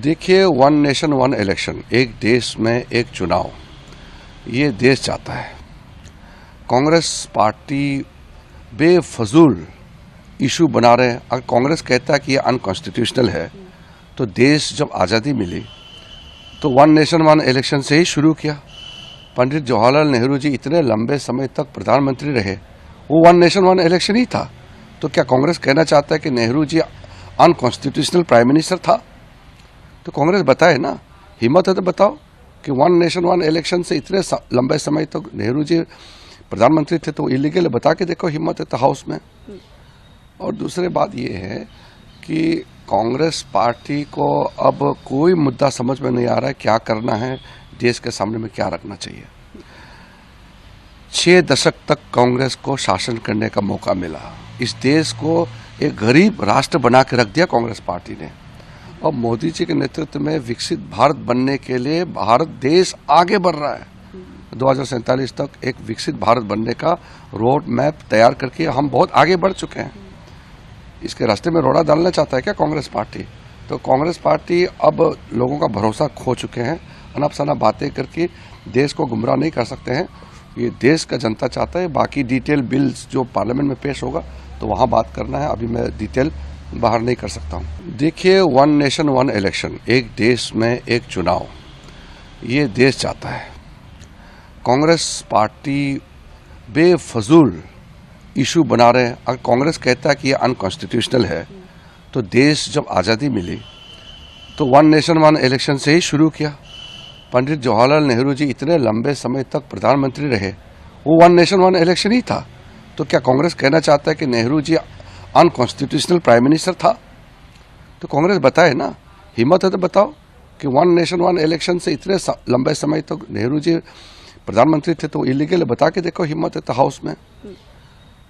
देखिए, one nation one election, एक देश में एक चुनाव, ये देश चाहता है। कांग्रेस पार्टी बेफजूल इशू बना रहे हैं। अगर कांग्रेस कहता है कि ये अनकॉन्स्टिट्यूशनल है, तो देश जब आज़ादी मिली तो वन नेशन वन इलेक्शन से ही शुरू किया। पंडित जवाहरलाल नेहरू जी इतने लंबे समय तक प्रधानमंत्री रहे, वो वन नेशन वन इलेक्शन ही था। तो क्या कांग्रेस कहना चाहता है कि Nehru ji unconstitutional prime minister था? तो कांग्रेस बताए ना, हिम्मत है तो बताओ कि वन नेशन वन इलेक्शन से इतने लंबे समय तक नेहरू जी प्रधानमंत्री थे, तो इलीगल बता के देखो, हिम्मत है तो हाउस में। और दूसरी बात ये है कि कांग्रेस पार्टी को अब कोई मुद्दा समझ में नहीं आ रहा है क्या करना है, देश के सामने में क्या रखना चाहिए। 6 दशक तक कांग्रेस को शासन करने का मौका मिला। इस देश को एक गरीब राष्ट्र बना के रख दिया कांग्रेस पार्टी ने। और मोदी जी के नेतृत्व में विकसित भारत बनने के लिए भारत देश आगे बढ़ रहा है। 2047 तक एक विकसित भारत बनने का रोड मैप तैयार करके हम बहुत आगे बढ़ चुके हैं। इसके रास्ते में रोड़ा डालना चाहता है क्या कांग्रेस पार्टी? तो कांग्रेस पार्टी अब लोगों का भरोसा खो चुके हैं। अनप शनप बातें करके देश को गुमराह नहीं कर सकते हैं। ये देश का जनता चाहता है। बाकी डिटेल बिल्स जो पार्लियामेंट में पेश होगा तो वहाँ बात करना है, अभी मैं डिटेल बाहर नहीं कर सकता हूँ। देखिए, वन नेशन वन इलेक्शन, एक देश में एक चुनाव, ये देश चाहता है। कांग्रेस पार्टी बेफजूल इशू बना रहे हैं। अगर कांग्रेस कहता है कि ये अनकॉन्स्टिट्यूशनल है, तो देश जब आज़ादी मिली तो वन नेशन वन इलेक्शन से ही शुरू किया। पंडित जवाहरलाल नेहरू जी इतने लंबे समय तक प्रधानमंत्री रहे, वो वन नेशन वन इलेक्शन ही था। तो क्या कांग्रेस कहना चाहता है कि Nehru ji unconstitutional prime minister था? तो कांग्रेस बताए ना, हिम्मत है तो बताओ कि वन नेशन वन इलेक्शन से इतने लंबे समय तक नेहरू जी प्रधानमंत्री थे, तो इलीगल बता के देखो, हिम्मत है तो हाउस में।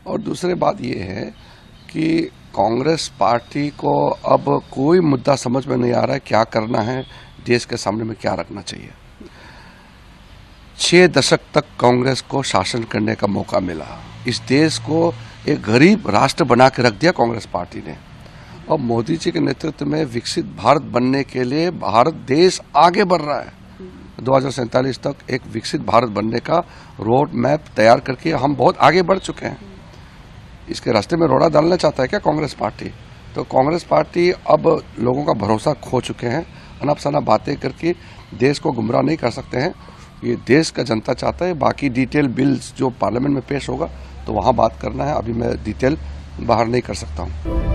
और दूसरी बात ये है कि कांग्रेस पार्टी को अब कोई मुद्दा समझ में नहीं आ रहा है क्या करना है, देश के सामने में क्या रखना चाहिए। 6 दशक तक कांग्रेस को शासन करने का मौका मिला। इस देश को एक गरीब राष्ट्र बना के रख दिया कांग्रेस पार्टी ने। और मोदी जी के नेतृत्व में विकसित भारत बनने के लिए भारत देश आगे बढ़ रहा है। 2047 तक एक विकसित भारत बनने का रोड मैप तैयार करके हम बहुत आगे बढ़ चुके हैं। इसके रास्ते में रोड़ा डालना चाहता है क्या कांग्रेस पार्टी? तो कांग्रेस पार्टी अब लोगों का भरोसा खो चुके हैं। अनप शनप बातें करके देश को गुमराह नहीं कर सकते हैं। ये देश का जनता चाहता है। बाकी डिटेल बिल्स जो पार्लियामेंट में पेश होगा तो वहाँ बात करना है, अभी मैं डिटेल बाहर नहीं कर सकता हूँ।